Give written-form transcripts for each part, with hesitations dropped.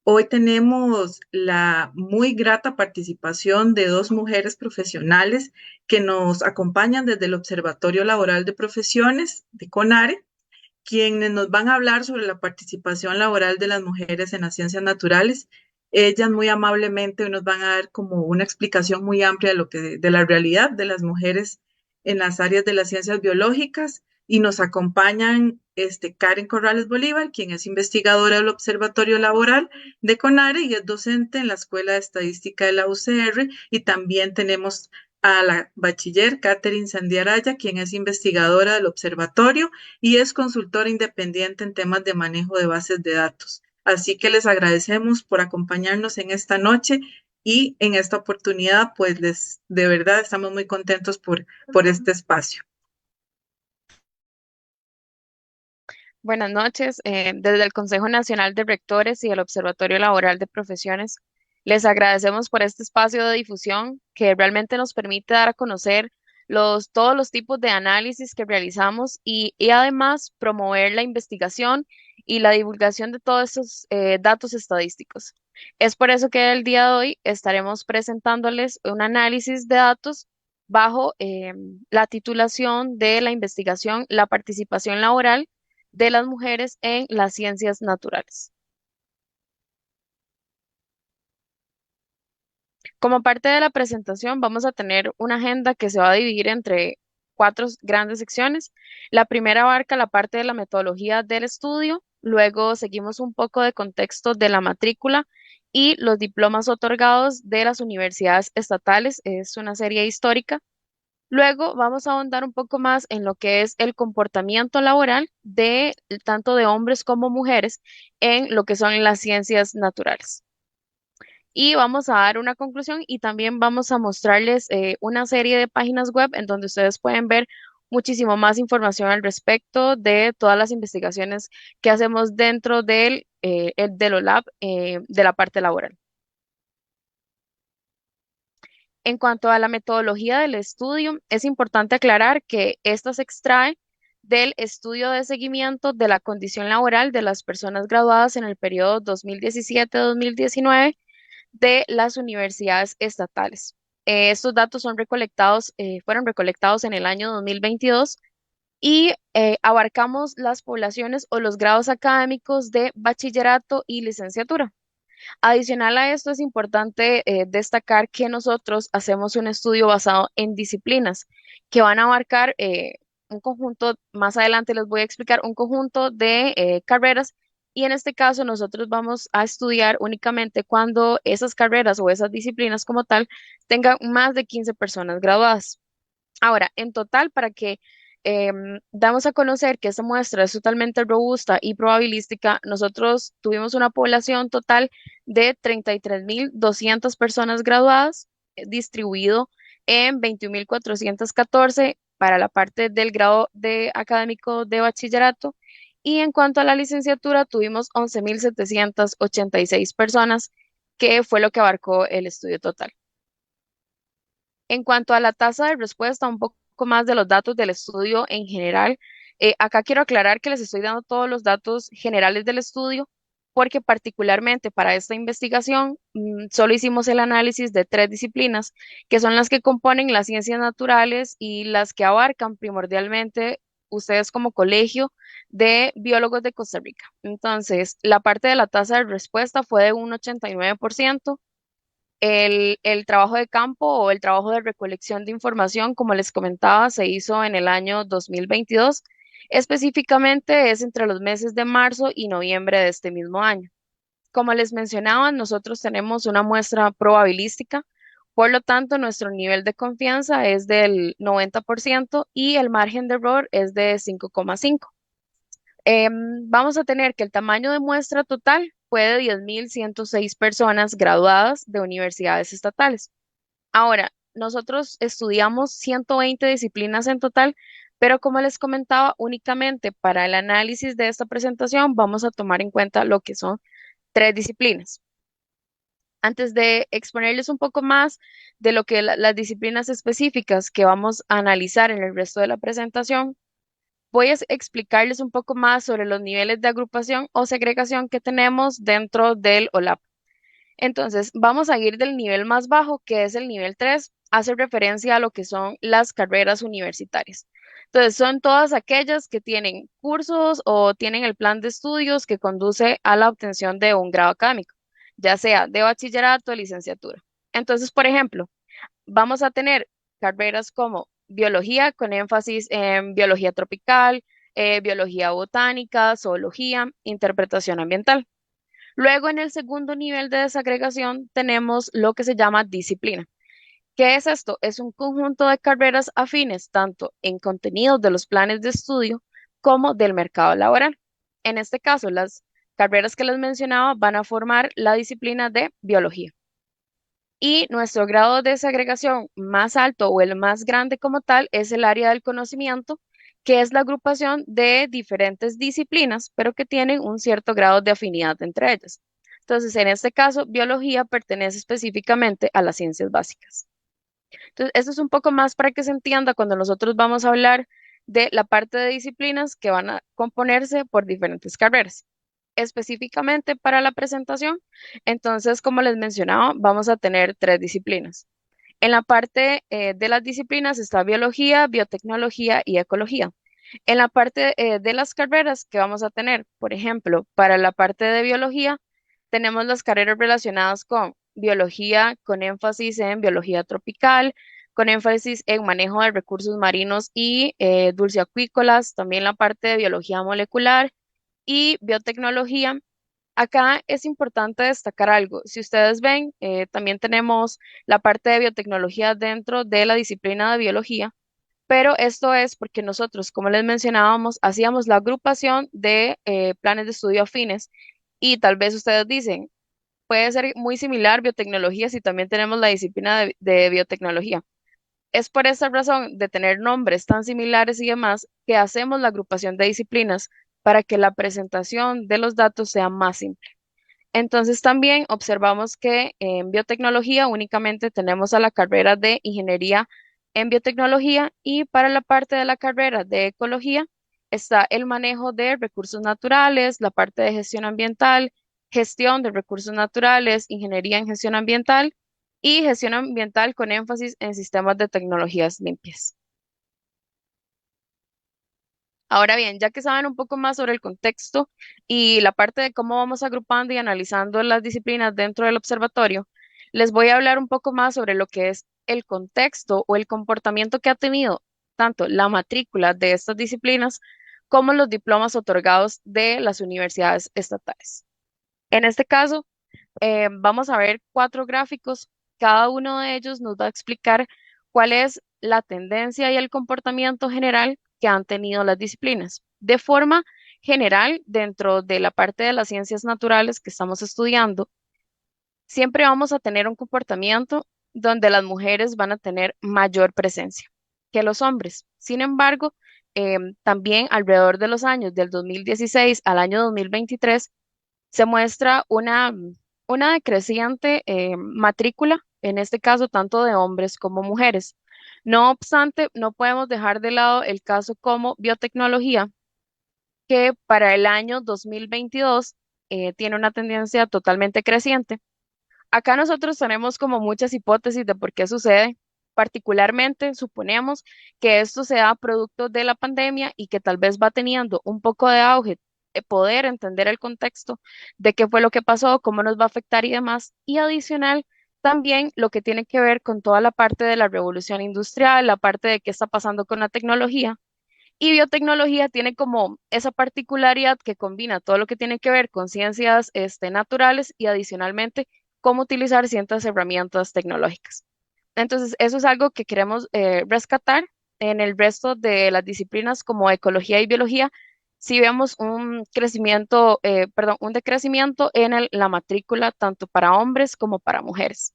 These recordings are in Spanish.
Hoy tenemos la muy grata participación de dos mujeres profesionales que nos acompañan desde el Observatorio Laboral de Profesiones de CONARE, quienes nos van a hablar sobre la participación laboral de las mujeres en las ciencias naturales. Ellas muy amablemente nos van a dar como una explicación muy amplia de la realidad de las mujeres en las áreas de las ciencias biológicas y nos acompañan Karen Corrales Bolívar, quien es investigadora del Observatorio Laboral de CONARE y es docente en la Escuela de Estadística de la UCR, y también tenemos a la bachiller Catherine Sandiaraya, quien es investigadora del observatorio y es consultora independiente en temas de manejo de bases de datos. Así que les agradecemos por acompañarnos en esta noche y en esta oportunidad, pues de verdad estamos muy contentos por este espacio. Buenas noches. Desde el Consejo Nacional de Rectores y el Observatorio Laboral de Profesiones, les agradecemos por este espacio de difusión que realmente nos permite dar a conocer todos los tipos de análisis que realizamos y además promover la investigación y la divulgación de todos estos datos estadísticos. Es por eso que el día de hoy estaremos presentándoles un análisis de datos bajo la titulación de la investigación, la participación laboral de las mujeres en las ciencias naturales. Como parte de la presentación, vamos a tener una agenda que se va a dividir entre cuatro grandes secciones. La primera abarca la parte de la metodología del estudio, luego seguimos un poco de contexto de la matrícula y los diplomas otorgados de las universidades estatales. Es una serie histórica. Luego vamos a ahondar un poco más en lo que es el comportamiento laboral de tanto de hombres como mujeres en lo que son las ciencias naturales. Y vamos a dar una conclusión y también vamos a mostrarles una serie de páginas web en donde ustedes pueden ver muchísimo más información al respecto de todas las investigaciones que hacemos dentro del OLAB de la parte laboral. En cuanto a la metodología del estudio, es importante aclarar que esta se extrae del estudio de seguimiento de la condición laboral de las personas graduadas en el periodo 2017-2019 de las universidades estatales. Estos datos fueron recolectados en el año 2022 y abarcamos las poblaciones o los grados académicos de bachillerato y licenciatura. Adicional a esto, es importante destacar que nosotros hacemos un estudio basado en disciplinas que van a abarcar un conjunto, más adelante les voy a explicar, un conjunto de carreras, y en este caso nosotros vamos a estudiar únicamente cuando esas carreras o esas disciplinas como tal tengan más de 15 personas graduadas. Ahora, en total, para que damos a conocer que esta muestra es totalmente robusta y probabilística, nosotros tuvimos una población total de 33.200 personas graduadas, distribuido en 21.414 para la parte del grado académico de bachillerato. Y en cuanto a la licenciatura, tuvimos 11.786 personas, que fue lo que abarcó el estudio total. En cuanto a la tasa de respuesta, un poco más de los datos del estudio en general. Acá quiero aclarar que les estoy dando todos los datos generales del estudio porque particularmente para esta investigación solo hicimos el análisis de tres disciplinas que son las que componen las ciencias naturales y las que abarcan primordialmente ustedes como colegio de biólogos de Costa Rica. Entonces, la parte de la tasa de respuesta fue de un 89%. El trabajo de campo o el trabajo de recolección de información, como les comentaba, se hizo en el año 2022. Específicamente es entre los meses de marzo y noviembre de este mismo año. Como les mencionaba, nosotros tenemos una muestra probabilística, por lo tanto, nuestro nivel de confianza es del 90% y el margen de error es de 5,5. Vamos a tener que el tamaño de muestra total fue de 10.106 personas graduadas de universidades estatales. Ahora, nosotros estudiamos 120 disciplinas en total, pero como les comentaba, únicamente para el análisis de esta presentación vamos a tomar en cuenta lo que son tres disciplinas. Antes de exponerles un poco más de lo que las disciplinas específicas que vamos a analizar en el resto de la presentación, voy a explicarles un poco más sobre los niveles de agrupación o segregación que tenemos dentro del OLAP. Entonces, vamos a ir del nivel más bajo, que es el nivel 3, hace referencia a lo que son las carreras universitarias. Entonces, son todas aquellas que tienen cursos o tienen el plan de estudios que conduce a la obtención de un grado académico, ya sea de bachillerato o licenciatura. Entonces, por ejemplo, vamos a tener carreras como biología con énfasis en biología tropical, biología botánica, zoología, interpretación ambiental. Luego, en el segundo nivel de desagregación, tenemos lo que se llama disciplina. ¿Qué es esto? Es un conjunto de carreras afines tanto en contenidos de los planes de estudio como del mercado laboral. En este caso, las carreras que les mencionaba van a formar la disciplina de biología. Y nuestro grado de segregación más alto o el más grande como tal es el área del conocimiento, que es la agrupación de diferentes disciplinas, pero que tienen un cierto grado de afinidad entre ellas. Entonces, en este caso, biología pertenece específicamente a las ciencias básicas. Entonces, esto es un poco más para que se entienda cuando nosotros vamos a hablar de la parte de disciplinas que van a componerse por diferentes carreras. Específicamente para la presentación, entonces, como les mencionaba, vamos a tener tres disciplinas. En la parte de las disciplinas está biología, biotecnología y ecología. En la parte de las carreras que vamos a tener, por ejemplo, para la parte de biología, tenemos las carreras relacionadas con biología, con énfasis en biología tropical, con énfasis en manejo de recursos marinos y dulceacuícolas, también la parte de biología molecular y biotecnología. Acá es importante destacar algo. Si ustedes ven, también tenemos la parte de biotecnología dentro de la disciplina de biología, pero esto es porque nosotros, como les mencionábamos, hacíamos la agrupación de planes de estudio afines y tal vez ustedes dicen, puede ser muy similar biotecnología si también tenemos la disciplina de biotecnología. Es por esta razón de tener nombres tan similares y demás que hacemos la agrupación de disciplinas para que la presentación de los datos sea más simple. Entonces también observamos que en biotecnología únicamente tenemos a la carrera de ingeniería en biotecnología y para la parte de la carrera de ecología está el manejo de recursos naturales, la parte de gestión ambiental, gestión de recursos naturales, ingeniería en gestión ambiental y gestión ambiental con énfasis en sistemas de tecnologías limpias. Ahora bien, ya que saben un poco más sobre el contexto y la parte de cómo vamos agrupando y analizando las disciplinas dentro del observatorio, les voy a hablar un poco más sobre lo que es el contexto o el comportamiento que ha tenido tanto la matrícula de estas disciplinas como los diplomas otorgados de las universidades estatales. En este caso, vamos a ver cuatro gráficos. Cada uno de ellos nos va a explicar cuál es la tendencia y el comportamiento general que han tenido las disciplinas. De forma general, dentro de la parte de las ciencias naturales que estamos estudiando, siempre vamos a tener un comportamiento donde las mujeres van a tener mayor presencia que los hombres. Sin embargo, también alrededor de los años del 2016 al año 2023, se muestra una decreciente matrícula, en este caso tanto de hombres como mujeres. No obstante, no podemos dejar de lado el caso como biotecnología, que para el año 2022 tiene una tendencia totalmente creciente. Acá nosotros tenemos como muchas hipótesis de por qué sucede. Particularmente, suponemos que esto se da producto de la pandemia y que tal vez va teniendo un poco de auge, poder entender el contexto de qué fue lo que pasó, cómo nos va a afectar y demás. Y adicional, también lo que tiene que ver con toda la parte de la revolución industrial, la parte de qué está pasando con la tecnología. Y biotecnología tiene como esa particularidad que combina todo lo que tiene que ver con ciencias naturales y adicionalmente cómo utilizar ciertas herramientas tecnológicas. Entonces, eso es algo que queremos rescatar en el resto de las disciplinas como ecología y biología. Si vemos un crecimiento, perdón, un decrecimiento en la matrícula tanto para hombres como para mujeres.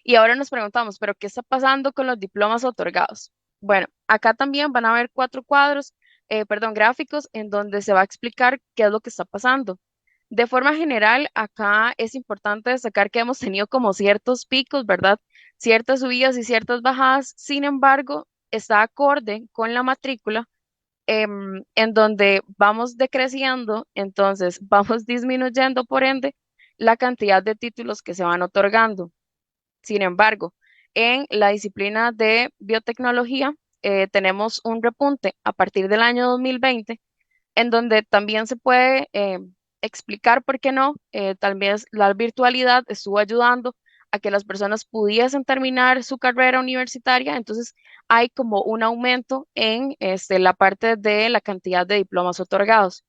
Y ahora nos preguntamos, ¿pero qué está pasando con los diplomas otorgados? Bueno, acá también van a haber cuatro cuadros, perdón, gráficos en donde se va a explicar qué es lo que está pasando. De forma general, acá es importante destacar que hemos tenido como ciertos picos, ¿verdad? Ciertas subidas y ciertas bajadas. Sin embargo, está acorde con la matrícula en donde vamos decreciendo, entonces vamos disminuyendo, por ende, la cantidad de títulos que se van otorgando. Sin embargo, en la disciplina de biotecnología, tenemos un repunte a partir del año 2020, en donde también se puede explicar por qué no, tal vez la virtualidad estuvo ayudando a que las personas pudiesen terminar su carrera universitaria, entonces hay como un aumento en la parte de la cantidad de diplomas otorgados.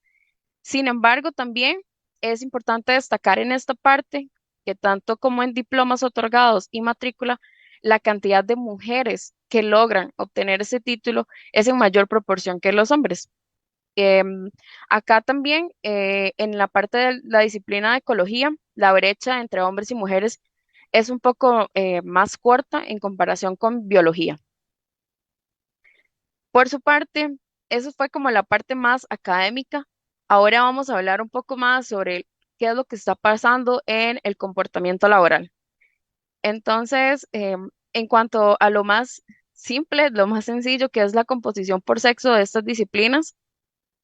Sin embargo, también es importante destacar en esta parte que tanto como en diplomas otorgados y matrícula, la cantidad de mujeres que logran obtener ese título es en mayor proporción que los hombres. Em, Acá también, en la parte de la disciplina de ecología, la brecha entre hombres y mujeres es un poco más corta en comparación con biología. Por su parte, eso fue como la parte más académica. Ahora vamos a hablar un poco más sobre qué es lo que está pasando en el comportamiento laboral. Entonces, en cuanto a lo más simple, lo más sencillo, que es la composición por sexo de estas disciplinas,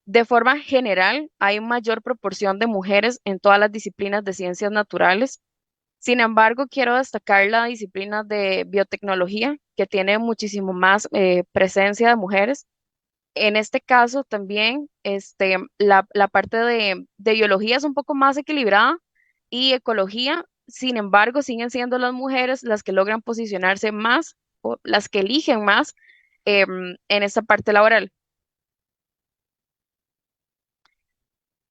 de forma general, hay mayor proporción de mujeres en todas las disciplinas de ciencias naturales. Sin embargo, quiero destacar la disciplina de biotecnología, que tiene muchísimo más presencia de mujeres. En este caso también, la parte de biología es un poco más equilibrada y ecología, sin embargo, siguen siendo las mujeres las que logran posicionarse más o las que eligen más en esta parte laboral.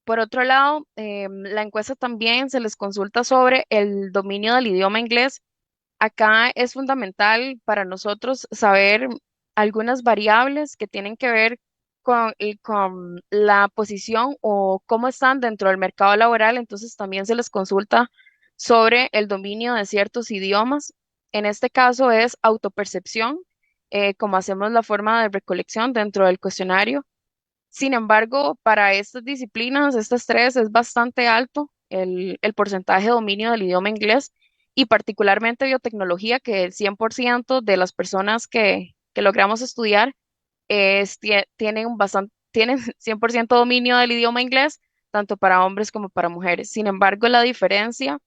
Por otro lado, la encuesta también se les consulta sobre el dominio del idioma inglés. Acá es fundamental para nosotros saber algunas variables que tienen que ver con la posición o cómo están dentro del mercado laboral. Entonces también se les consulta sobre el dominio de ciertos idiomas. En este caso es autopercepción, como hacemos la forma de recolección dentro del cuestionario. Sin embargo, para estas disciplinas, estas tres, es bastante alto el porcentaje de dominio del idioma inglés y particularmente biotecnología, que el 100% de las personas que logramos estudiar tienen tienen 100% dominio del idioma inglés, tanto para hombres como para mujeres. Sin embargo, la diferencia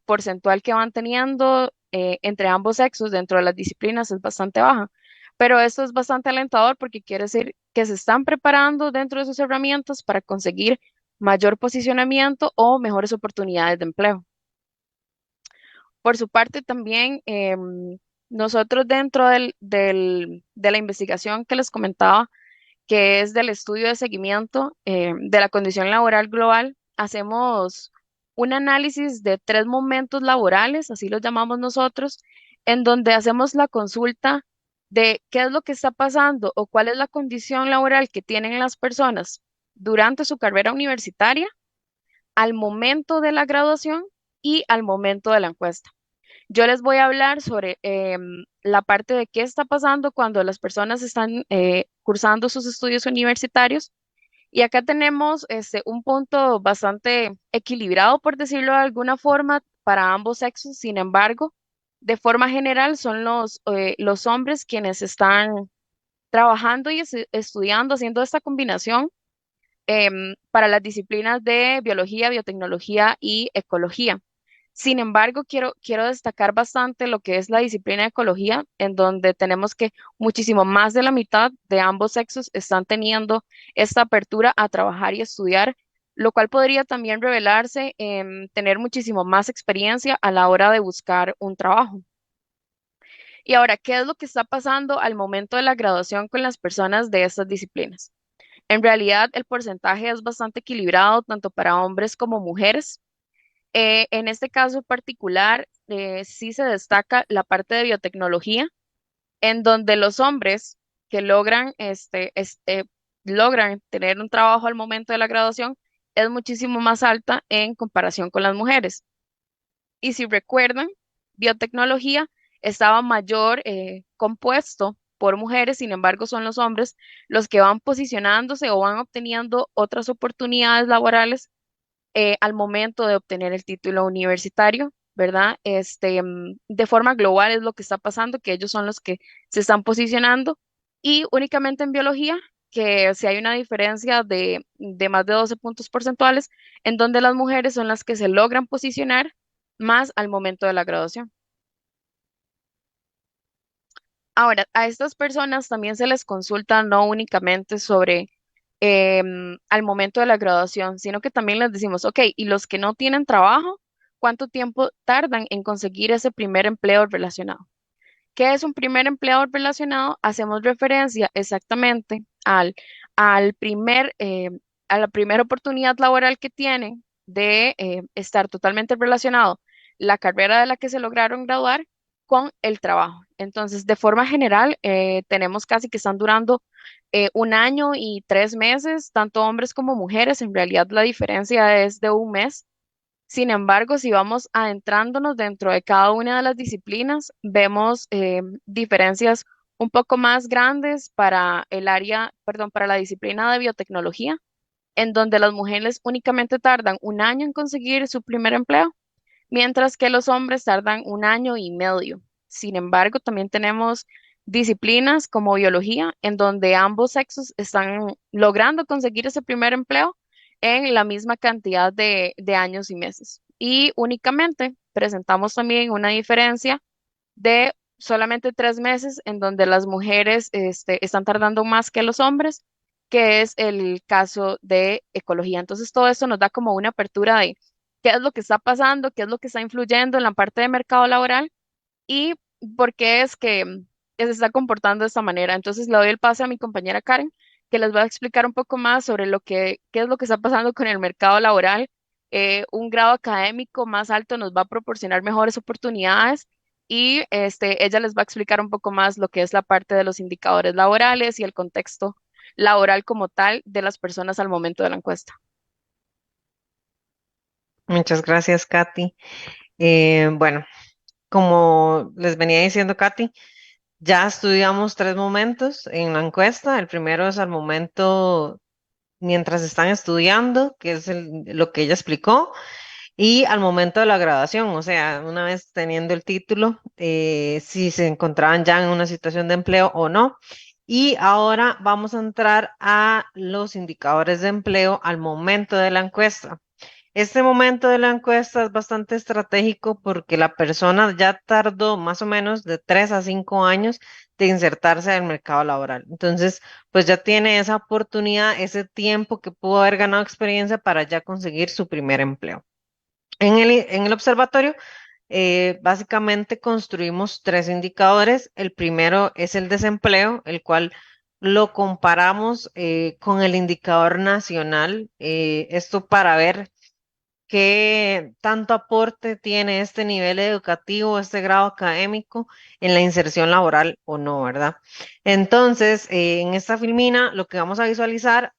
porcentual que van teniendo entre ambos sexos dentro de las disciplinas es bastante baja. Pero esto es bastante alentador porque quiere decir que se están preparando dentro de sus herramientas para conseguir mayor posicionamiento o mejores oportunidades de empleo. Por su parte, también nosotros dentro de la investigación que les comentaba, que es del estudio de seguimiento de la condición laboral global, hacemos un análisis de tres momentos laborales, así los llamamos nosotros, en donde hacemos la consulta de qué es lo que está pasando o cuál es la condición laboral que tienen las personas durante su carrera universitaria, al momento de la graduación y al momento de la encuesta. Yo les voy a hablar sobre la parte de qué está pasando cuando las personas están cursando sus estudios universitarios. Y acá tenemos un punto bastante equilibrado, por decirlo de alguna forma, para ambos sexos. Sin embargo, de forma general son los hombres quienes están trabajando y estudiando, haciendo esta combinación para las disciplinas de biología, biotecnología y ecología. Sin embargo, quiero destacar bastante lo que es la disciplina de ecología, en donde tenemos que muchísimo más de la mitad de ambos sexos están teniendo esta apertura a trabajar y estudiar, lo cual podría también revelarse en tener muchísimo más experiencia a la hora de buscar un trabajo. Y ahora, ¿qué es lo que está pasando al momento de la graduación con las personas de estas disciplinas? En realidad, el porcentaje es bastante equilibrado tanto para hombres como mujeres. En este caso particular, sí se destaca la parte de biotecnología, en donde los hombres que logran tener un trabajo al momento de la graduación es muchísimo más alta en comparación con las mujeres. Y si recuerdan, biotecnología estaba mayor compuesto por mujeres, sin embargo, son los hombres los que van posicionándose o van obteniendo otras oportunidades laborales al momento de obtener el título universitario, ¿verdad? De forma global es lo que está pasando, que ellos son los que se están posicionando y únicamente en biología que si hay una diferencia de más de 12 puntos porcentuales, en donde las mujeres son las que se logran posicionar más al momento de la graduación. Ahora, a estas personas también se les consulta no únicamente sobre al momento de la graduación, sino que también les decimos, ok, y los que no tienen trabajo, ¿cuánto tiempo tardan en conseguir ese primer empleo relacionado? ¿Qué es un primer empleo relacionado? Hacemos referencia exactamente al a la primera oportunidad laboral que tienen de estar totalmente relacionado la carrera de la que se lograron graduar con el trabajo. Entonces, de forma general, tenemos casi que están durando 1 año y 3 meses, tanto hombres como mujeres. En realidad, la diferencia es de un mes. Sin embargo, si vamos adentrándonos dentro de cada una de las disciplinas, vemos diferencias un poco más grandes para el área, perdón, para la disciplina de biotecnología, en donde las mujeres únicamente tardan 1 año en conseguir su primer empleo, mientras que los hombres tardan 1 año y medio. Sin embargo, también tenemos disciplinas como biología, en donde ambos sexos están logrando conseguir ese primer empleo en la misma cantidad de años y meses. Y únicamente presentamos también una diferencia de solamente 3 meses, en donde las mujeres están tardando más que los hombres, que es el caso de ecología. Entonces, todo esto nos da como una apertura de qué es lo que está pasando, qué es lo que está influyendo en la parte de mercado laboral y por qué es que se está comportando de esta manera. Entonces, le doy el pase a mi compañera Karen, que les va a explicar un poco más sobre qué es lo que está pasando con el mercado laboral. Un grado académico más alto nos va a proporcionar mejores oportunidades y ella les va a explicar un poco más lo que es la parte de los indicadores laborales y el contexto laboral como tal de las personas al momento de la encuesta. Muchas gracias, Katy. Bueno, como les venía diciendo Katy, ya estudiamos 3 momentos en la encuesta. El primero es al momento mientras están estudiando, que es lo que ella explicó, y al momento de la graduación, o sea, una vez teniendo el título, si se encontraban ya en una situación de empleo o no. Y ahora vamos a entrar a los indicadores de empleo al momento de la encuesta. Este momento de la encuesta es bastante estratégico porque la persona ya tardó más o menos de 3 a 5 años de insertarse en el mercado laboral. Entonces, pues ya tiene esa oportunidad, ese tiempo que pudo haber ganado experiencia para ya conseguir su primer empleo. En el observatorio, básicamente construimos 3 indicadores. El primero es el desempleo, el cual lo comparamos con el indicador nacional. Esto para ver qué tanto aporte tiene este nivel educativo, este grado académico en la inserción laboral o no, ¿verdad? Entonces, en esta filmina lo que vamos a visualizar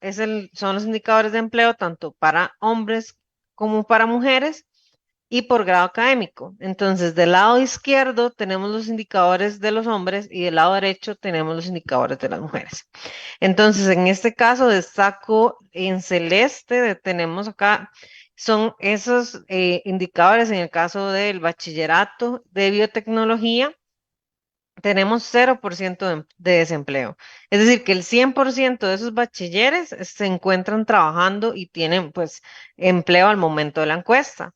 son los indicadores de empleo tanto para hombres como para mujeres y por grado académico. Entonces, del lado izquierdo tenemos los indicadores de los hombres y del lado derecho tenemos los indicadores de las mujeres. Entonces, en este caso destaco en celeste, tenemos acá, son esos indicadores en el caso del bachillerato de biotecnología. Tenemos 0% de desempleo. Es decir, que el 100% de esos bachilleres se encuentran trabajando y tienen pues empleo al momento de la encuesta.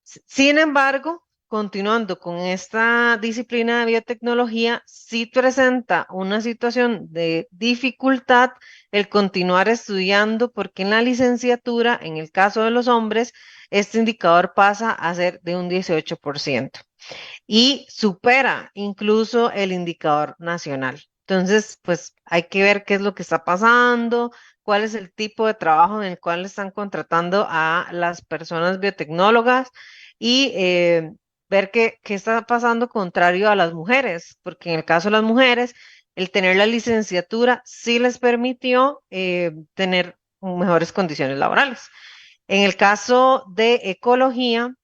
Sin embargo, continuando con esta disciplina de biotecnología, sí presenta una situación de dificultad el continuar estudiando porque en la licenciatura, en el caso de los hombres, este indicador pasa a ser de un 18% y supera incluso el indicador nacional. Entonces, pues hay que ver qué es lo que está pasando, cuál es el tipo de trabajo en el cual están contratando a las personas biotecnólogas y ver qué está pasando contrario a las mujeres, porque en el caso de las mujeres, el tener la licenciatura sí les permitió tener mejores condiciones laborales. En el caso de ecología,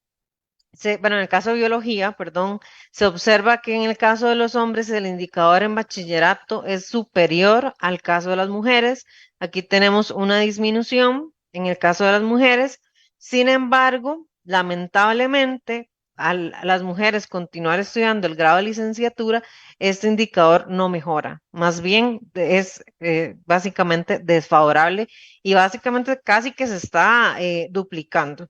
bueno, en el caso de biología, perdón, se observa que en el caso de los hombres el indicador en bachillerato es superior al caso de las mujeres. Aquí tenemos una disminución en el caso de las mujeres. Sin embargo, lamentablemente, a las mujeres continuar estudiando el grado de licenciatura, este indicador no mejora, más bien es básicamente desfavorable y básicamente casi que se está duplicando.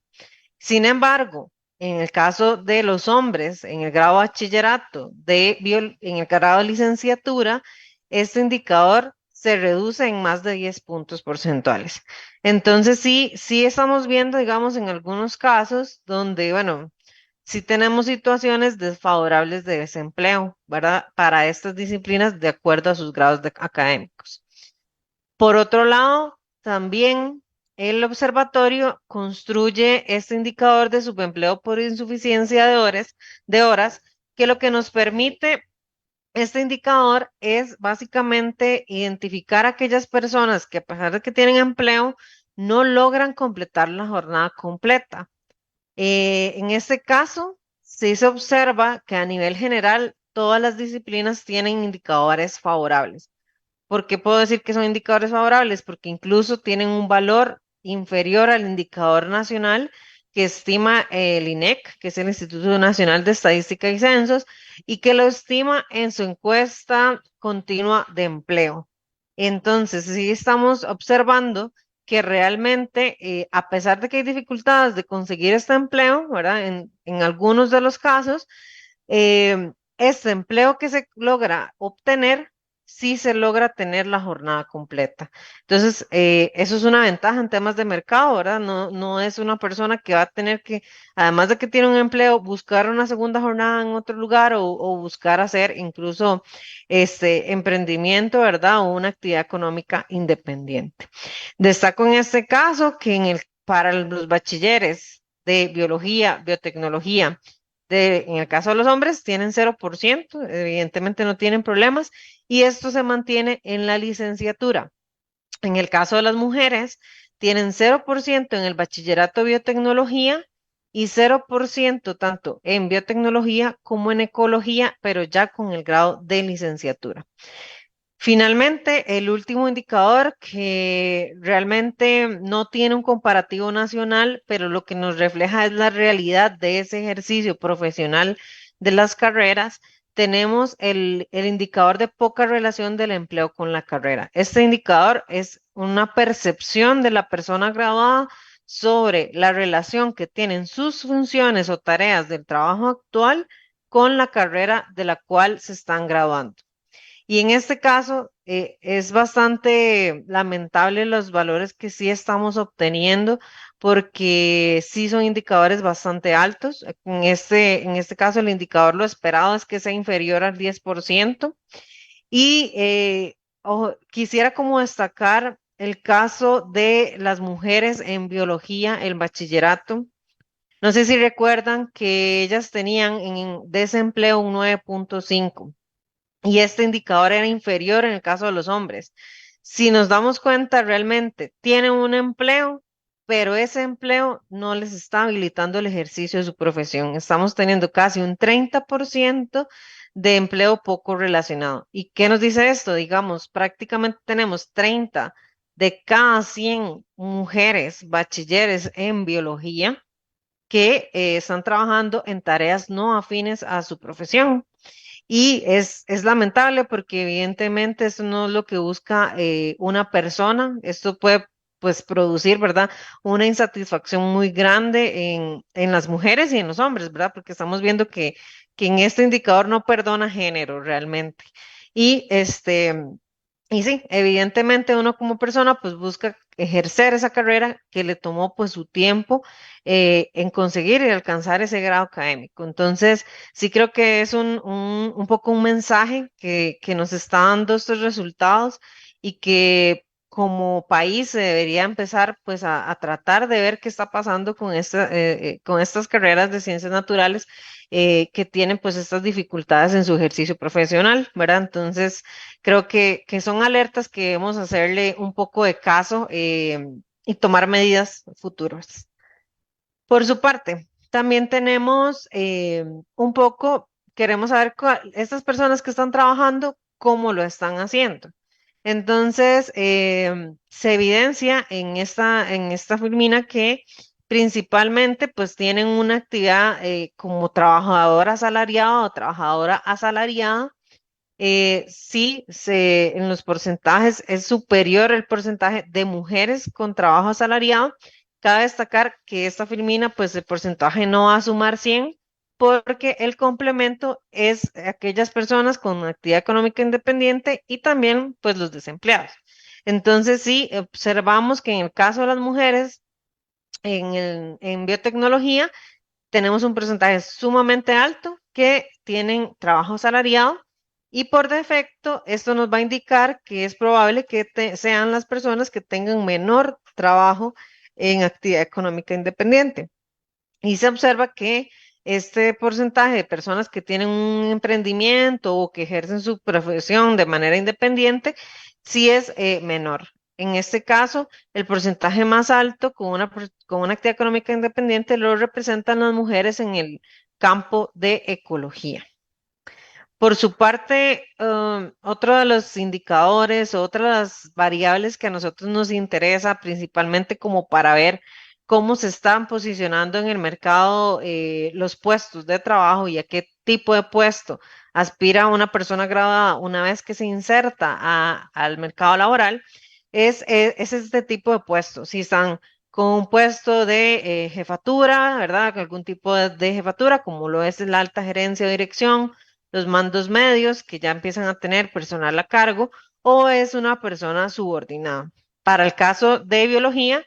Sin embargo, en el caso de los hombres, en el grado de bachillerato, en el grado de licenciatura, este indicador se reduce en más de 10 puntos porcentuales. Entonces, sí estamos viendo, digamos, en algunos casos donde, bueno, sí tenemos situaciones desfavorables de desempleo, ¿verdad? Para estas disciplinas de acuerdo a sus grados académicos. Por otro lado, también el observatorio construye este indicador de subempleo por insuficiencia de horas, que lo que nos permite este indicador es básicamente identificar a aquellas personas que a pesar de que tienen empleo, no logran completar la jornada completa. En este caso, sí se observa que a nivel general todas las disciplinas tienen indicadores favorables. ¿Por qué puedo decir que son indicadores favorables? Porque incluso tienen un valor inferior al indicador nacional que estima el INEC, que es el Instituto Nacional de Estadística y Censos, y que lo estima en su encuesta continua de empleo. Entonces, sí estamos observando que realmente, a pesar de que hay dificultades de conseguir este empleo, ¿verdad? En algunos de los casos, este empleo que se logra obtener, sí se logra tener la jornada completa. Entonces, eso es una ventaja en temas de mercado, ¿verdad? No es una persona que va a tener que, además de que tiene un empleo, buscar una segunda jornada en otro lugar o buscar hacer incluso este emprendimiento, ¿verdad? O una actividad económica independiente. Destaco en este caso que para los bachilleres de biología, biotecnología, en el caso de los hombres tienen 0%, evidentemente no tienen problemas, y esto se mantiene en la licenciatura. En el caso de las mujeres, tienen 0% en el bachillerato de biotecnología y 0% tanto en biotecnología como en ecología, pero ya con el grado de licenciatura. Finalmente, el último indicador que realmente no tiene un comparativo nacional, pero lo que nos refleja es la realidad de ese ejercicio profesional de las carreras. Tenemos el indicador de poca relación del empleo con la carrera. Este indicador es una percepción de la persona graduada sobre la relación que tienen sus funciones o tareas del trabajo actual con la carrera de la cual se están graduando. Y en este caso es bastante lamentable los valores que sí estamos obteniendo porque sí son indicadores bastante altos. En este caso el indicador lo esperado es que sea inferior al 10%. Y quisiera como destacar el caso de las mujeres en biología, el bachillerato. No sé si recuerdan que ellas tenían en desempleo un 9.5 y este indicador era inferior en el caso de los hombres. Si nos damos cuenta, realmente tienen un empleo, pero ese empleo no les está habilitando el ejercicio de su profesión. Estamos teniendo casi un 30% de empleo poco relacionado. ¿Y qué nos dice esto? Digamos, prácticamente tenemos 30 de cada 100 mujeres bachilleres en biología que están trabajando en tareas no afines a su profesión. Y es lamentable porque evidentemente eso no es lo que busca una persona. Esto puede pues producir, ¿verdad? Una insatisfacción muy grande en las mujeres y en los hombres, ¿verdad? Porque estamos viendo que en este indicador no perdona género realmente. Y y sí, evidentemente uno como persona pues busca ejercer esa carrera que le tomó pues su tiempo en conseguir y alcanzar ese grado académico. Entonces, sí creo que es un poco un mensaje que nos está dando estos resultados y que como país se debería empezar pues a tratar de ver qué está pasando con estas carreras de ciencias naturales que tienen pues estas dificultades en su ejercicio profesional, ¿verdad? Entonces, creo que son alertas que debemos hacerle un poco de caso y tomar medidas futuras. Por su parte, también tenemos un poco, queremos saber estas personas que están trabajando, cómo lo están haciendo. Entonces, se evidencia en esta filmina que principalmente pues tienen una actividad como trabajadora asalariada o trabajadora asalariada. Sí, en los porcentajes es superior el porcentaje de mujeres con trabajo asalariado. Cabe destacar que esta filmina, pues el porcentaje no va a sumar 100 porque el complemento es aquellas personas con actividad económica independiente y también pues los desempleados. Entonces sí, observamos que en el caso de las mujeres en biotecnología tenemos un porcentaje sumamente alto que tienen trabajo asalariado y por defecto esto nos va a indicar que es probable que sean las personas que tengan menor trabajo en actividad económica independiente. Y se observa que este porcentaje de personas que tienen un emprendimiento o que ejercen su profesión de manera independiente sí es menor. En este caso, el porcentaje más alto con una actividad económica independiente lo representan las mujeres en el campo de ecología. Por su parte, otro de los indicadores, otra de las variables que a nosotros nos interesa principalmente como para ver cómo se están posicionando en el mercado los puestos de trabajo y a qué tipo de puesto aspira una persona graduada una vez que se inserta al mercado laboral, es este tipo de puestos. Si están con un puesto de jefatura, ¿verdad? Algún tipo de jefatura, como lo es la alta gerencia o dirección, los mandos medios que ya empiezan a tener personal a cargo o es una persona subordinada. Para el caso de biología,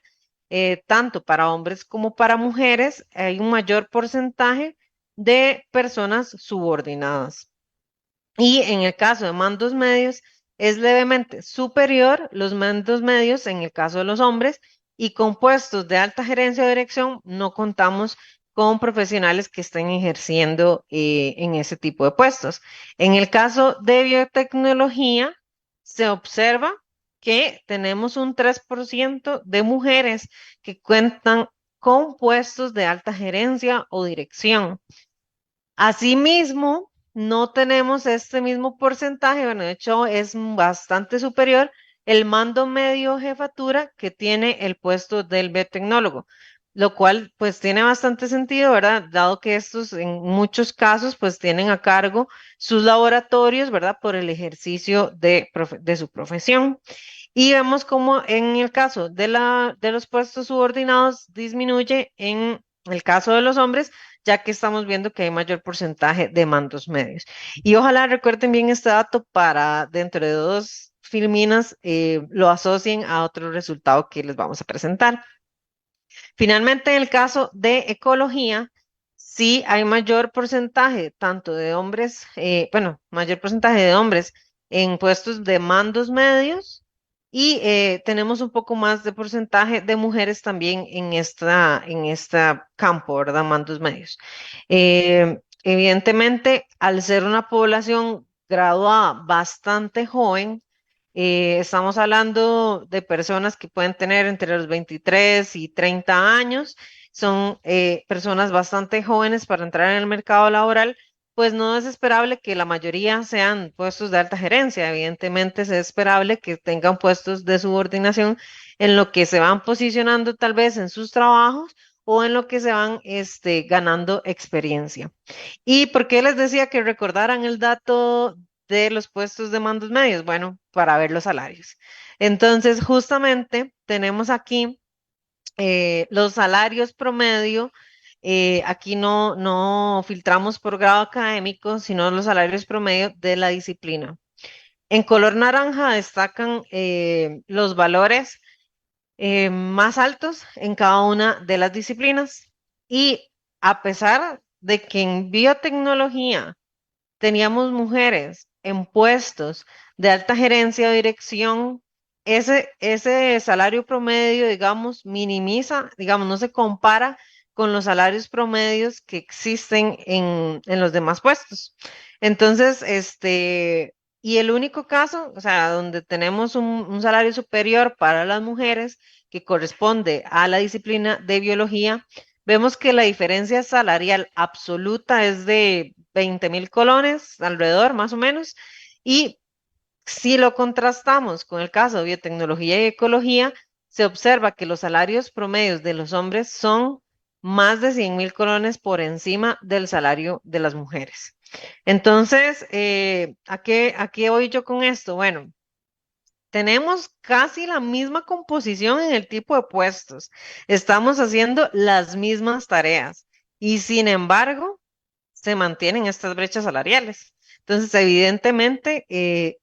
tanto para hombres como para mujeres, hay un mayor porcentaje de personas subordinadas. Y en el caso de mandos medios, es levemente superior los mandos medios en el caso de los hombres y con puestos de alta gerencia o dirección no contamos con profesionales que estén ejerciendo en ese tipo de puestos. En el caso de biotecnología, se observa que tenemos un 3% de mujeres que cuentan con puestos de alta gerencia o dirección. Asimismo, no tenemos este mismo porcentaje, bueno, de hecho es bastante superior el mando medio jefatura que tiene el puesto del biotecnólogo, lo cual pues tiene bastante sentido, ¿verdad? Dado que estos en muchos casos pues tienen a cargo sus laboratorios, ¿verdad? Por el ejercicio de su profesión. Y vemos como en el caso de los puestos subordinados disminuye en el caso de los hombres, ya que estamos viendo que hay mayor porcentaje de mandos medios. Y ojalá recuerden bien este dato para dentro de dos filminas lo asocien a otro resultado que les vamos a presentar. Finalmente, en el caso de ecología, sí hay mayor porcentaje tanto de hombres, bueno, mayor porcentaje de hombres en puestos de mandos medios y tenemos un poco más de porcentaje de mujeres también en esta campo, ¿verdad? Mandos medios. Evidentemente, al ser una población graduada bastante joven, estamos hablando de personas que pueden tener entre los 23 y 30 años. Son personas bastante jóvenes para entrar en el mercado laboral, pues no es esperable que la mayoría sean puestos de alta gerencia. Evidentemente es esperable que tengan puestos de subordinación en lo que se van posicionando tal vez en sus trabajos o en lo que se van ganando experiencia. ¿Y por qué les decía que recordaran el dato de los puestos de mandos medios? Bueno, para ver los salarios. Entonces, justamente tenemos aquí los salarios promedio. Aquí no filtramos por grado académico, sino los salarios promedio de la disciplina. En color naranja destacan los valores más altos en cada una de las disciplinas. Y a pesar de que en biotecnología teníamos mujeres en puestos de alta gerencia o dirección, ese salario promedio, digamos, minimiza, digamos, no se compara con los salarios promedios que existen en los demás puestos. Entonces, y el único caso, o sea, donde tenemos un salario superior para las mujeres que corresponde a la disciplina de biología, vemos que la diferencia salarial absoluta es de 20.000 colones, alrededor más o menos, y si lo contrastamos con el caso de biotecnología y ecología, se observa que los salarios promedios de los hombres son más de 100,000 colones por encima del salario de las mujeres. Entonces, ¿a qué voy yo con esto? Bueno, tenemos casi la misma composición en el tipo de puestos. Estamos haciendo las mismas tareas y sin embargo se mantienen estas brechas salariales. Entonces, evidentemente,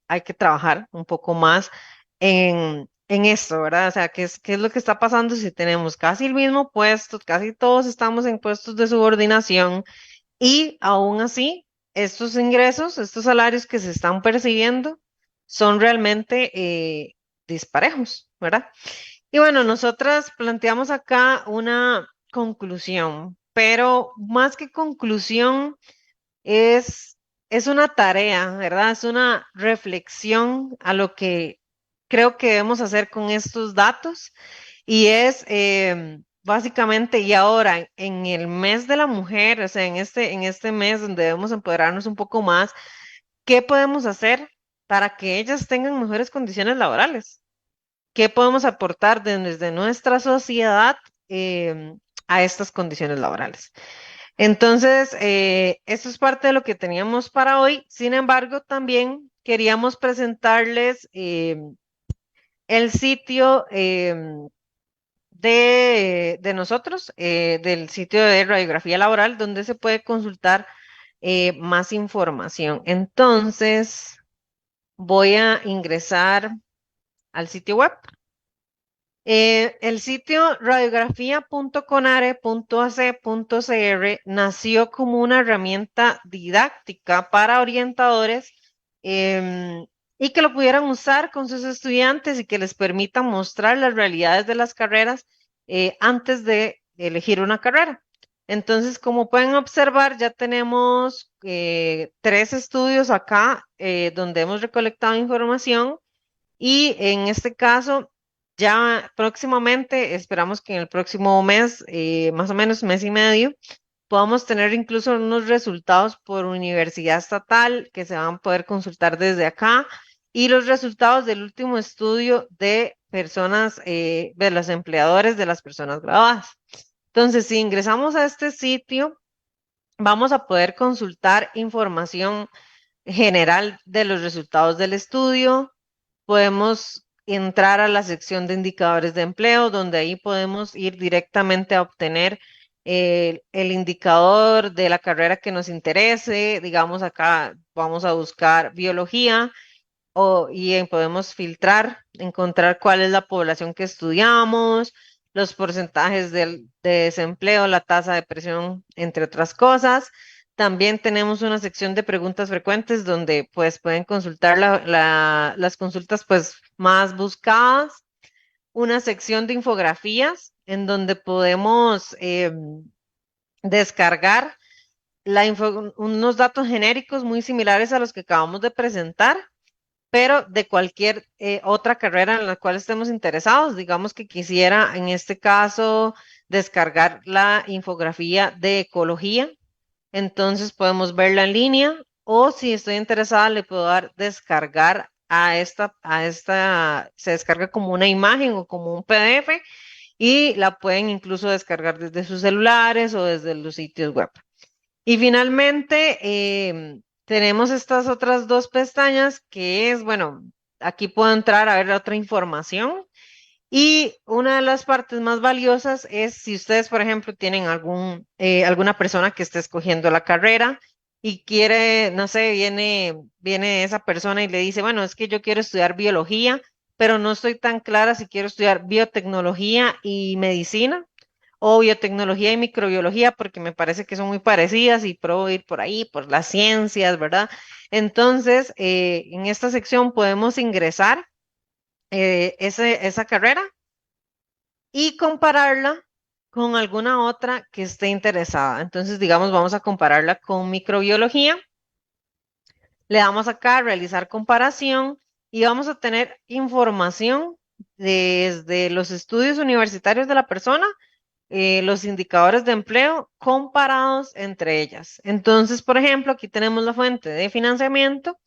hay que trabajar un poco más en esto, ¿verdad? O sea, qué es lo que está pasando si tenemos casi el mismo puesto, casi todos estamos en puestos de subordinación y aún así, estos ingresos, estos salarios que se están percibiendo son realmente disparejos, ¿verdad? Y bueno, nosotras planteamos acá una conclusión, pero más que conclusión es, es una tarea, ¿verdad? Es una reflexión a lo que creo que debemos hacer con estos datos y es básicamente, y ahora en el mes de la mujer, o sea, en este mes donde debemos empoderarnos un poco más, ¿qué podemos hacer para que ellas tengan mejores condiciones laborales? ¿Qué podemos aportar desde nuestra sociedad a estas condiciones laborales? Entonces, esto es parte de lo que teníamos para hoy. Sin embargo, también queríamos presentarles el sitio de nosotros, del sitio de radiografía laboral, donde se puede consultar más información. Entonces, voy a ingresar al sitio web. El sitio radiografía.conare.ac.cr nació como una herramienta didáctica para orientadores y que lo pudieran usar con sus estudiantes y que les permita mostrar las realidades de las carreras antes de elegir una carrera. Entonces, como pueden observar, ya tenemos 3 estudios acá donde hemos recolectado información y en este caso, ya próximamente, esperamos que en el próximo mes, más o menos mes y medio, podamos tener incluso unos resultados por universidad estatal que se van a poder consultar desde acá y los resultados del último estudio de personas, de los empleadores de las personas graduadas. Entonces, si ingresamos a este sitio, vamos a poder consultar información general de los resultados del estudio. Podemos entrar a la sección de indicadores de empleo, donde ahí podemos ir directamente a obtener el indicador de la carrera que nos interese. Digamos, acá vamos a buscar biología y podemos filtrar, encontrar cuál es la población que estudiamos, los porcentajes de desempleo, la tasa de presión, entre otras cosas. También tenemos una sección de preguntas frecuentes donde pues pueden consultar las consultas pues más buscadas, una sección de infografías en donde podemos descargar unos datos genéricos muy similares a los que acabamos de presentar, pero de cualquier otra carrera en la cual estemos interesados. Digamos que quisiera en este caso descargar la infografía de ecología, entonces podemos verla en línea o si estoy interesada le puedo dar descargar se descarga como una imagen o como un PDF y la pueden incluso descargar desde sus celulares o desde los sitios web. Y finalmente tenemos estas otras 2 pestañas que es, bueno, aquí puedo entrar a ver otra información. Y una de las partes más valiosas es si ustedes, por ejemplo, tienen alguna persona que esté escogiendo la carrera y quiere, no sé, viene esa persona y le dice, bueno, es que yo quiero estudiar biología, pero no estoy tan clara si quiero estudiar biotecnología y medicina o biotecnología y microbiología, porque me parece que son muy parecidas y pruebo ir por ahí, por las ciencias, ¿verdad? Entonces, en esta sección podemos ingresar esa carrera y compararla con alguna otra que esté interesada. Entonces, digamos, vamos a compararla con microbiología. Le damos acá a realizar comparación y vamos a tener información desde los estudios universitarios de la persona, los indicadores de empleo comparados entre ellas. Entonces, por ejemplo, aquí tenemos la fuente de financiamiento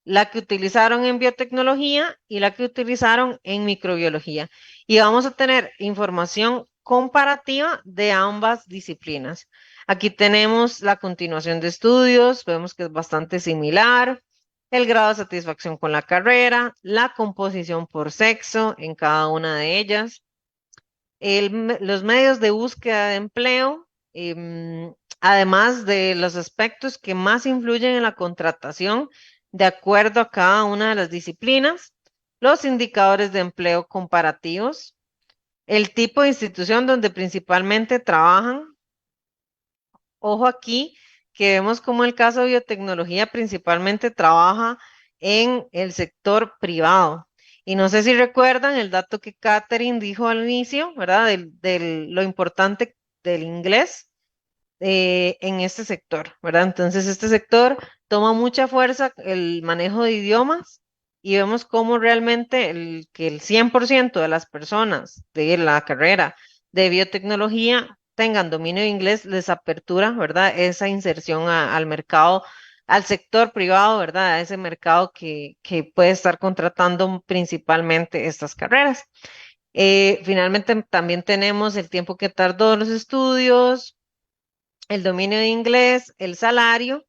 la que utilizaron en biotecnología y la que utilizaron en microbiología. Y vamos a tener información comparativa de ambas disciplinas. Aquí tenemos la continuación de estudios, vemos que es bastante similar, el grado de satisfacción con la carrera, la composición por sexo en cada una de ellas, los medios de búsqueda de empleo, además de los aspectos que más influyen en la contratación de acuerdo a cada una de las disciplinas, los indicadores de empleo comparativos, el tipo de institución donde principalmente trabajan. Ojo aquí que vemos como el caso de biotecnología principalmente trabaja en el sector privado. Y no sé si recuerdan el dato que Catherine dijo al inicio, ¿verdad? Lo importante del inglés en este sector, ¿verdad? Entonces, este sector toma mucha fuerza el manejo de idiomas y vemos cómo realmente que el 100% de las personas de la carrera de biotecnología tengan dominio de inglés, les apertura, ¿verdad? Esa inserción al mercado, al sector privado, ¿verdad? A ese mercado que puede estar contratando principalmente estas carreras. Finalmente, también tenemos el tiempo que tardó los estudios, el dominio de inglés, el salario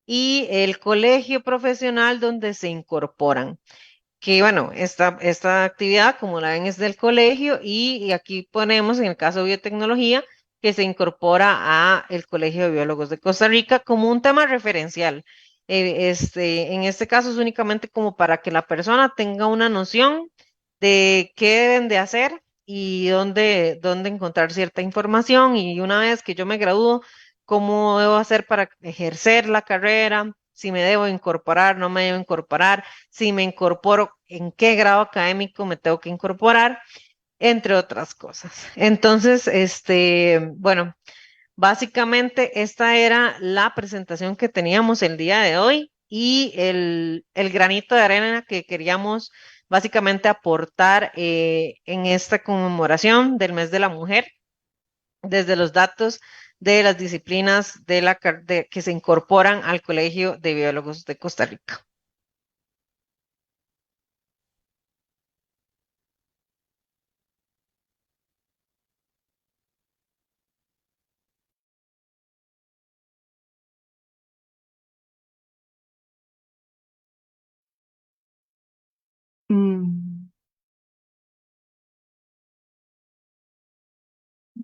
y el colegio profesional donde se incorporan. Que bueno, esta actividad, como la ven, es del colegio y aquí ponemos en el caso de biotecnología que se incorpora a el Colegio de Biólogos de Costa Rica como un tema referencial. En este caso es únicamente como para que la persona tenga una noción de qué deben de hacer y dónde encontrar cierta información y una vez que yo me gradúo, cómo debo hacer para ejercer la carrera, si me debo incorporar, no me debo incorporar, si me incorporo, en qué grado académico me tengo que incorporar, entre otras cosas. Entonces, bueno, básicamente esta era la presentación que teníamos el día de hoy y el granito de arena que queríamos básicamente aportar en esta conmemoración del mes de la mujer, desde los datos de las disciplinas que se incorporan al Colegio de Biólogos de Costa Rica. Mm,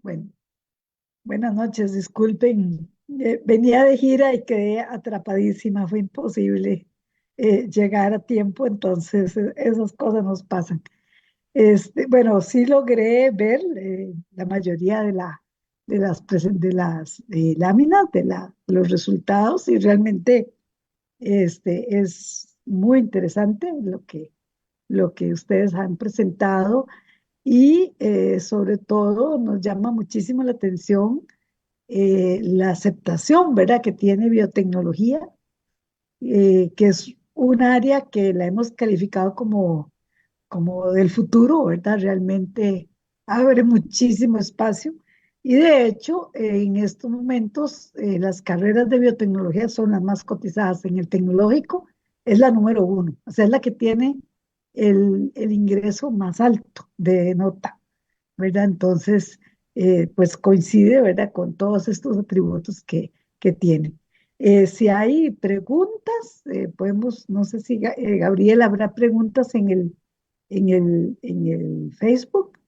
Bueno, buenas noches, disculpen. Venía de gira y quedé atrapadísima, fue imposible llegar a tiempo, entonces esas cosas nos pasan. Bueno, sí logré ver la mayoría de las láminas, de los resultados y realmente es muy interesante lo que ustedes han presentado y sobre todo nos llama muchísimo la atención la aceptación, ¿verdad?, que tiene biotecnología, que es un área que la hemos calificado como del futuro, ¿verdad? Realmente abre muchísimo espacio. Y de hecho, en estos momentos, las carreras de biotecnología son las más cotizadas. En el tecnológico es la número uno, o sea, es la que tiene el ingreso más alto de nota, ¿verdad? Entonces, pues coincide, ¿verdad?, con todos estos atributos que tiene. Si hay preguntas, podemos, no sé si Gabriel habrá preguntas en el Facebook.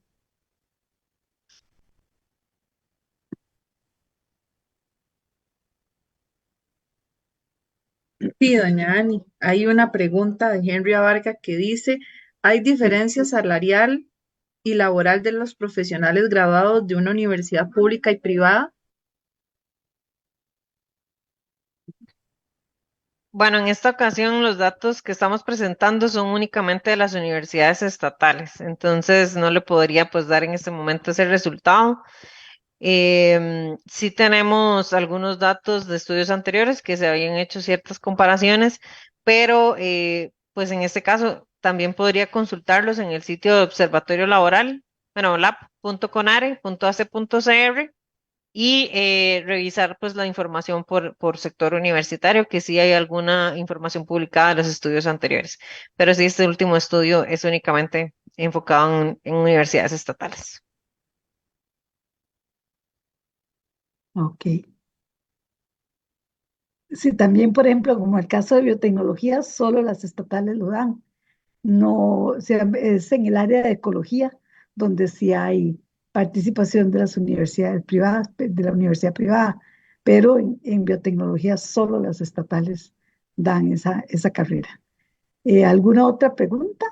Sí, doña Ani, hay una pregunta de Henry Abarca que dice, ¿hay diferencia salarial y laboral de los profesionales graduados de una universidad pública y privada? Bueno, en esta ocasión los datos que estamos presentando son únicamente de las universidades estatales, entonces no le podría pues dar en este momento ese resultado. Sí tenemos algunos datos de estudios anteriores que se habían hecho ciertas comparaciones, pero pues en este caso también podría consultarlos en el sitio de Observatorio Laboral, bueno, lab.conare.ac.cr y revisar pues la información por sector universitario, que sí hay alguna información publicada de los estudios anteriores. Pero sí, este último estudio es únicamente enfocado en universidades estatales. Ok. Sí, también, por ejemplo, como el caso de biotecnología, solo las estatales lo dan. No, o sea, es en el área de ecología donde sí hay participación de las universidades privadas, de la universidad privada, pero en biotecnología solo las estatales dan esa carrera. ¿Alguna otra pregunta?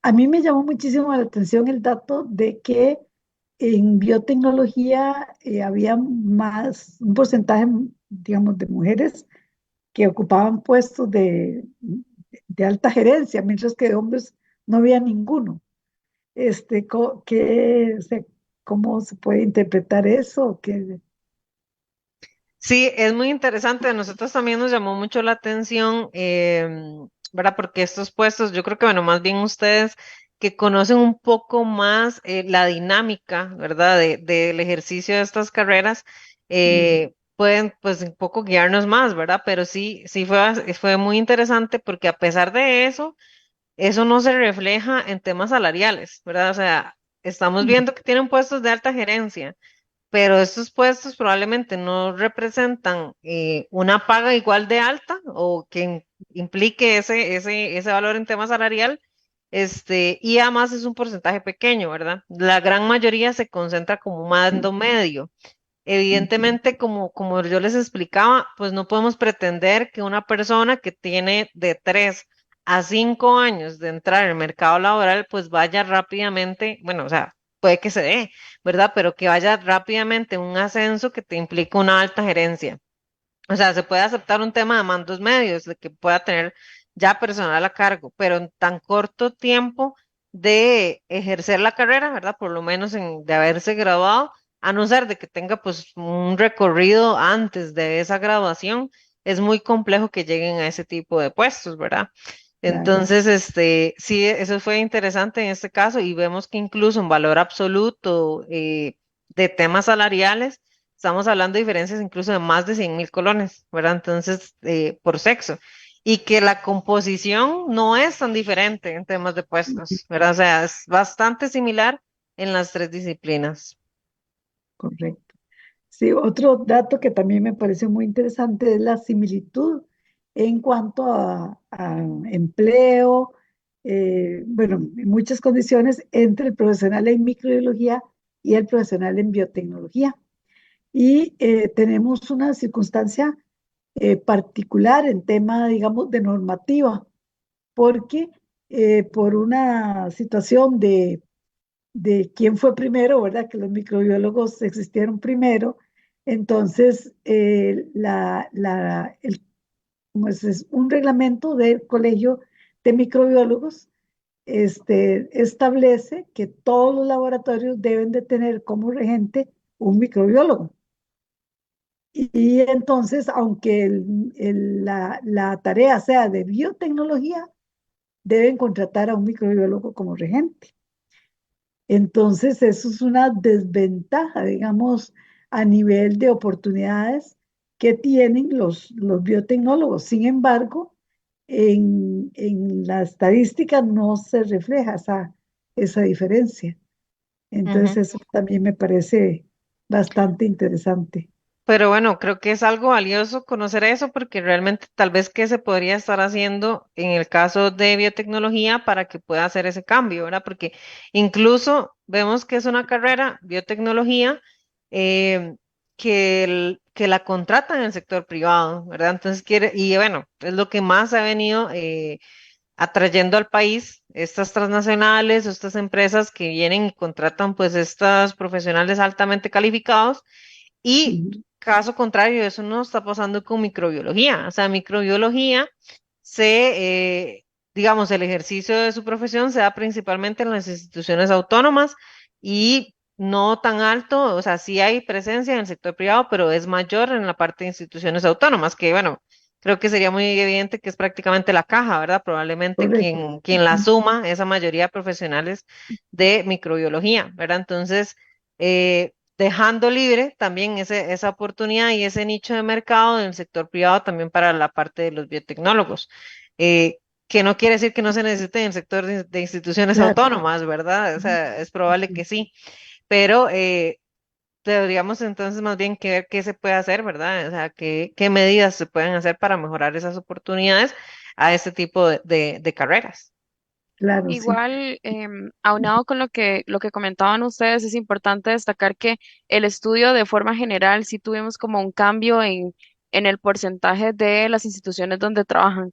A mí me llamó muchísimo la atención el dato de que en biotecnología había más, un porcentaje, digamos, de mujeres que ocupaban puestos de alta gerencia, mientras que de hombres no había ninguno. O sea, ¿cómo se puede interpretar eso? Sí, es muy interesante. A nosotros también nos llamó mucho la atención, ¿verdad? Porque estos puestos, yo creo que, bueno, más bien ustedes que conocen un poco más la dinámica, ¿verdad? Del ejercicio de estas carreras, pueden, pues, un poco guiarnos más, ¿verdad? Pero sí, sí fue muy interesante porque a pesar de eso, eso no se refleja en temas salariales, ¿verdad? O sea, estamos viendo que tienen puestos de alta gerencia, pero estos puestos probablemente no representan una paga igual de alta o que implique ese valor en tema salarial, y además es un porcentaje pequeño, ¿verdad? La gran mayoría se concentra como mando medio. Evidentemente, como yo les explicaba, pues no podemos pretender que una persona que tiene de 3 a 5 años de entrar en el mercado laboral, pues vaya rápidamente, bueno, o sea, puede que se dé, ¿verdad? Pero que vaya rápidamente un ascenso que te implica una alta gerencia. O sea, se puede aceptar un tema de mandos medios, de que pueda tener ya personal a cargo, pero en tan corto tiempo de ejercer la carrera, ¿verdad? Por lo menos de haberse graduado, a no ser de que tenga pues un recorrido antes de esa graduación, es muy complejo que lleguen a ese tipo de puestos, ¿verdad? Claro. Entonces, sí, eso fue interesante en este caso y vemos que incluso en valor absoluto de temas salariales, estamos hablando de diferencias incluso de más de 100.000 colones, ¿verdad? Entonces, por sexo. Y que la composición no es tan diferente en temas de puestos, ¿verdad? O sea, es bastante similar en las tres disciplinas. Correcto. Sí, otro dato que también me parece muy interesante es la similitud en cuanto a empleo, bueno, en muchas condiciones entre el profesional en microbiología y el profesional en biotecnología. Y tenemos una circunstancia particular en tema, digamos, de normativa, porque por una situación de quién fue primero, ¿verdad? Que los microbiólogos existieron primero. Entonces, como es un reglamento del Colegio de Microbiólogos, establece que todos los laboratorios deben de tener como regente un microbiólogo. Y entonces, aunque la tarea sea de biotecnología, deben contratar a un microbiólogo como regente. Entonces, eso es una desventaja, digamos, a nivel de oportunidades que tienen los biotecnólogos. Sin embargo, en la estadística no se refleja esa diferencia. Entonces, eso también me parece bastante interesante. Pero bueno, creo que es algo valioso conocer eso porque realmente tal vez qué se podría estar haciendo en el caso de biotecnología para que pueda hacer ese cambio, ¿verdad? Porque incluso vemos que es una carrera, biotecnología, eh, que la contratan en el sector privado, ¿verdad? Entonces y bueno, es lo que más ha venido atrayendo al país estas transnacionales o estas empresas que vienen y contratan pues estos profesionales altamente calificados y Ujú. caso contrario, eso no está pasando con microbiología. O sea, microbiología digamos, el ejercicio de su profesión se da principalmente en las instituciones autónomas y no tan alto, o sea, sí hay presencia en el sector privado, pero es mayor en la parte de instituciones autónomas, que bueno, creo que sería muy evidente que es prácticamente la caja, ¿verdad? Probablemente correcto. quien la suma, esa mayoría de profesionales de microbiología, ¿verdad? Entonces, dejando libre también esa oportunidad y ese nicho de mercado en el sector privado también para la parte de los biotecnólogos. Eh, que no quiere decir que no se necesite en el sector de instituciones Claro. autónomas, ¿verdad? O sea, es probable que sí, pero deberíamos entonces más bien que ver qué se puede hacer, ¿verdad? O sea, qué medidas se pueden hacer para mejorar esas oportunidades a este tipo de carreras. Claro, sí. Igual, aunado con lo que comentaban ustedes, es importante destacar que el estudio de forma general sí tuvimos como un cambio en el porcentaje de las instituciones donde trabajan.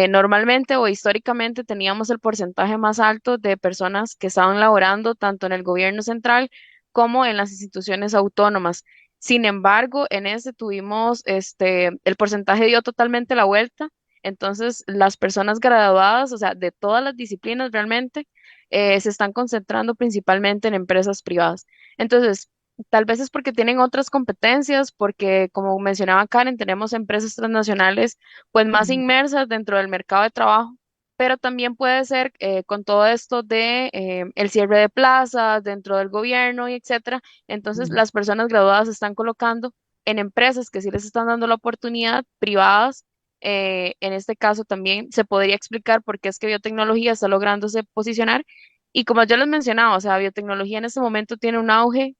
Normalmente o históricamente teníamos el porcentaje más alto de personas que estaban laborando tanto en el gobierno central como en las instituciones autónomas. Sin embargo, en ese tuvimos, el porcentaje dio totalmente la vuelta. Entonces, las personas graduadas, o sea, de todas las disciplinas realmente, se están concentrando principalmente en empresas privadas. Entonces, tal vez es porque tienen otras competencias, porque como mencionaba Karen, tenemos empresas transnacionales pues más Mm, inmersas dentro del mercado de trabajo, pero también puede ser con todo esto de el cierre de plazas dentro del gobierno y etcétera. Entonces, mm, las personas graduadas se están colocando en empresas que sí les están dando la oportunidad privadas. En este caso también se podría explicar por qué es que biotecnología está lográndose posicionar. Y como yo les mencionaba, o sea, biotecnología en este momento tiene un auge,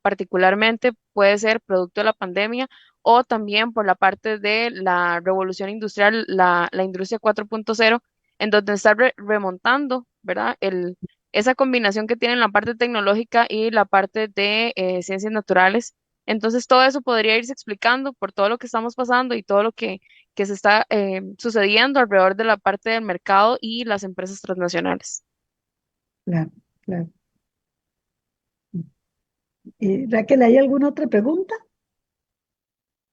particularmente puede ser producto de la pandemia o también por la parte de la revolución industrial, la industria 4.0, en donde está remontando, ¿verdad? Esa combinación que tienen la parte tecnológica y la parte de ciencias naturales. Entonces, todo eso podría irse explicando por todo lo que estamos pasando y todo lo que se está sucediendo alrededor de la parte del mercado y las empresas transnacionales. claro, claro. Raquel, ¿hay alguna otra pregunta?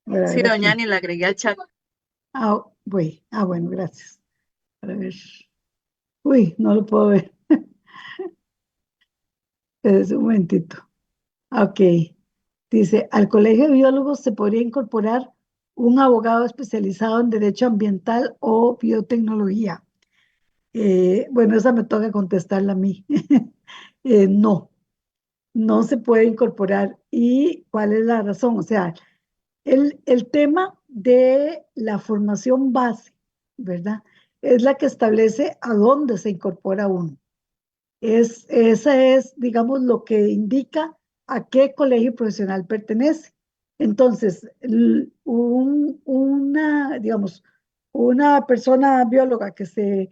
Para Sí, ver doña aquí. Ani, la agregué al chat. Voy. Bueno, gracias. Para ver. Uy, no lo puedo ver. Es un momentito. Ok. Dice, al Colegio de Biólogos se podría incorporar un abogado especializado en Derecho Ambiental o Biotecnología. Bueno, esa me toca contestarla a mí. No, no se puede incorporar. ¿Y cuál es la razón? O sea, el tema de la formación base, ¿verdad? Es la que establece a dónde se incorpora uno. Esa es, digamos, lo que indica a qué colegio profesional pertenece. Entonces, digamos, una persona bióloga que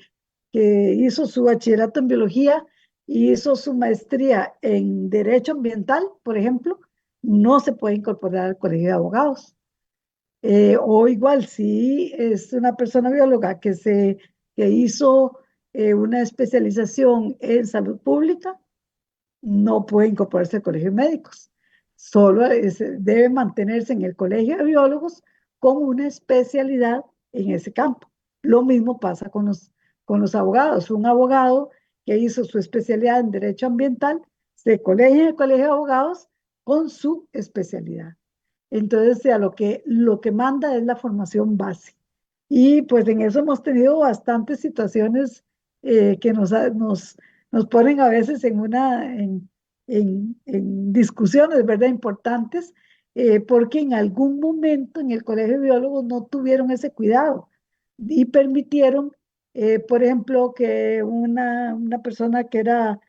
hizo su bachillerato en biología y hizo su maestría en derecho ambiental, por ejemplo, no se puede incorporar al colegio de abogados. O igual, si es una persona bióloga que hizo una especialización en salud pública, no puede incorporarse al colegio de médicos. Solo debe mantenerse en el colegio de biólogos con una especialidad en ese campo. Lo mismo pasa con los abogados. Un abogado que hizo su especialidad en derecho ambiental se colegia en el colegio de abogados con su especialidad. Entonces, o lo que manda es la formación base. Y pues en eso hemos tenido bastantes situaciones que nos ponen a veces en discusiones, ¿verdad? Importantes, porque en algún momento en el Colegio de Biólogos no tuvieron ese cuidado y permitieron, por ejemplo, que una persona que era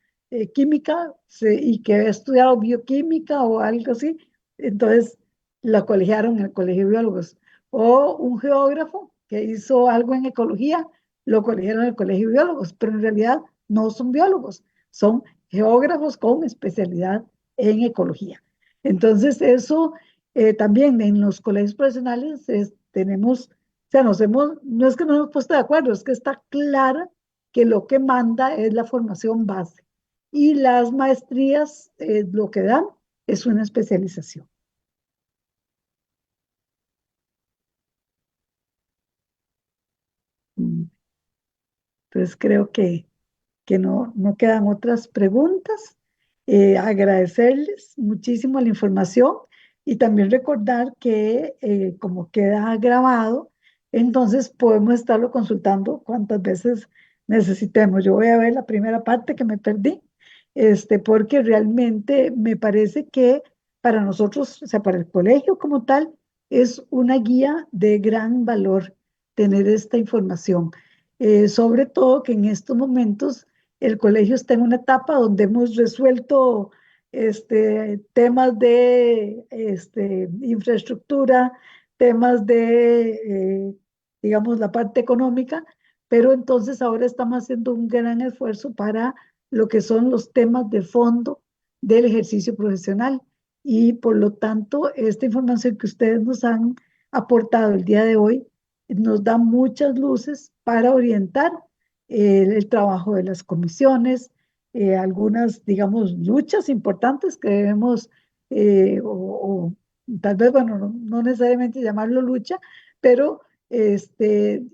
química y que había estudiado bioquímica o algo así, entonces la colegiaron en el Colegio de Biólogos. O un geógrafo que hizo algo en ecología, lo colegiaron en el Colegio de Biólogos, pero en realidad no son biólogos, son geógrafos con especialidad en ecología. Entonces, eso también en los colegios profesionales tenemos, o sea, no es que nos hemos puesto de acuerdo, es que está clara que lo que manda es la formación base y las maestrías lo que dan es una especialización. Mm, Entonces creo que no quedan otras preguntas. Agradecerles muchísimo la información y también recordar que como queda grabado, Entonces podemos estarlo consultando cuantas veces necesitemos. Yo voy a ver la primera parte que me perdí, porque realmente me parece que para nosotros, o sea, para el colegio como tal, es una guía de gran valor tener esta información. Sobre todo que en estos momentos el colegio está en una etapa donde hemos resuelto temas de infraestructura, temas de, digamos, la parte económica, pero entonces ahora estamos haciendo un gran esfuerzo para lo que son los temas de fondo del ejercicio profesional. Y por lo tanto, esta información que ustedes nos han aportado el día de hoy nos da muchas luces para orientar el trabajo de las comisiones, algunas, digamos, luchas importantes que debemos, o tal vez, bueno, no necesariamente llamarlo lucha, pero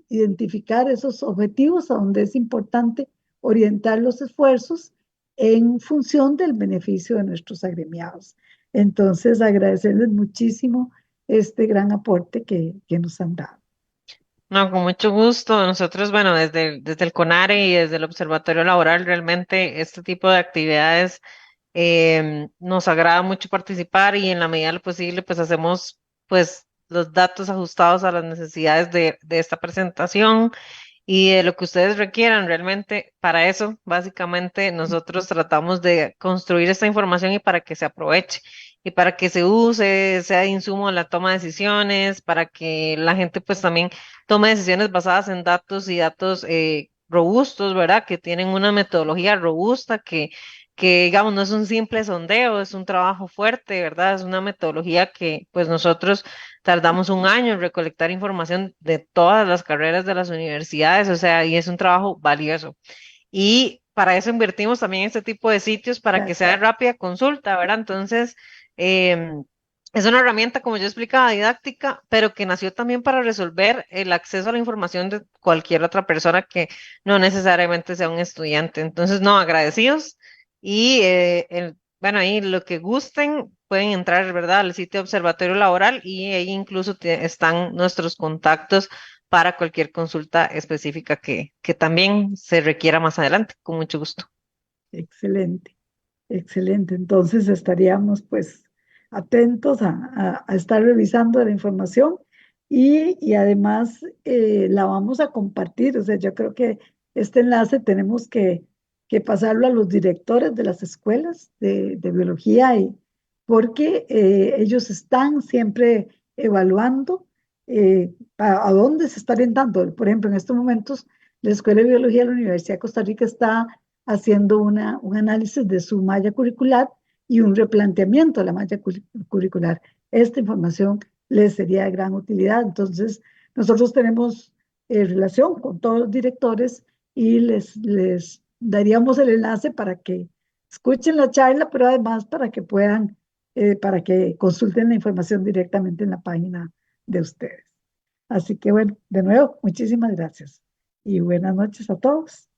identificar esos objetivos a donde es importante orientar los esfuerzos en función del beneficio de nuestros agremiados. Entonces, agradecerles muchísimo este gran aporte que nos han dado. No, con mucho gusto. Nosotros, bueno, desde el CONARE y desde el Observatorio Laboral, realmente este tipo de actividades nos agrada mucho participar y en la medida de lo posible, pues hacemos pues los datos ajustados a las necesidades de esta presentación y de lo que ustedes requieran. Realmente para eso, básicamente, nosotros tratamos de construir esta información y para que se aproveche y para que se use, sea de insumo en la toma de decisiones, para que la gente pues también tome decisiones basadas en datos y datos robustos, ¿verdad? Que tienen una metodología robusta que digamos no es un simple sondeo, es un trabajo fuerte, ¿verdad? Es una metodología que pues nosotros tardamos un año en recolectar información de todas las carreras de las universidades, o sea, y es un trabajo valioso. Y para eso invertimos también en este tipo de sitios para que Claro. sea de rápida consulta, ¿verdad? Entonces, es una herramienta, como yo explicaba, didáctica, pero que nació también para resolver el acceso a la información de cualquier otra persona que no necesariamente sea un estudiante. Entonces, no, agradecidos. Y bueno, ahí lo que gusten pueden entrar, ¿verdad?, al sitio Observatorio Laboral y ahí incluso están nuestros contactos para cualquier consulta específica que también se requiera más adelante, con mucho gusto. Excelente, excelente. Entonces estaríamos pues atentos a estar revisando la información y además la vamos a compartir. O sea, yo creo que este enlace tenemos que pasarlo a los directores de las escuelas de biología porque ellos están siempre evaluando a dónde se está orientando. Por ejemplo, en estos momentos, la Escuela de Biología de la Universidad de Costa Rica está haciendo un análisis de su malla curricular y un replanteamiento de la malla curricular. Esta información les sería de gran utilidad. Entonces, nosotros tenemos relación con todos los directores y les daríamos el enlace para que escuchen la charla, pero además para que consulten la información directamente en la página de ustedes. Así que bueno, de nuevo, muchísimas gracias y buenas noches a todos.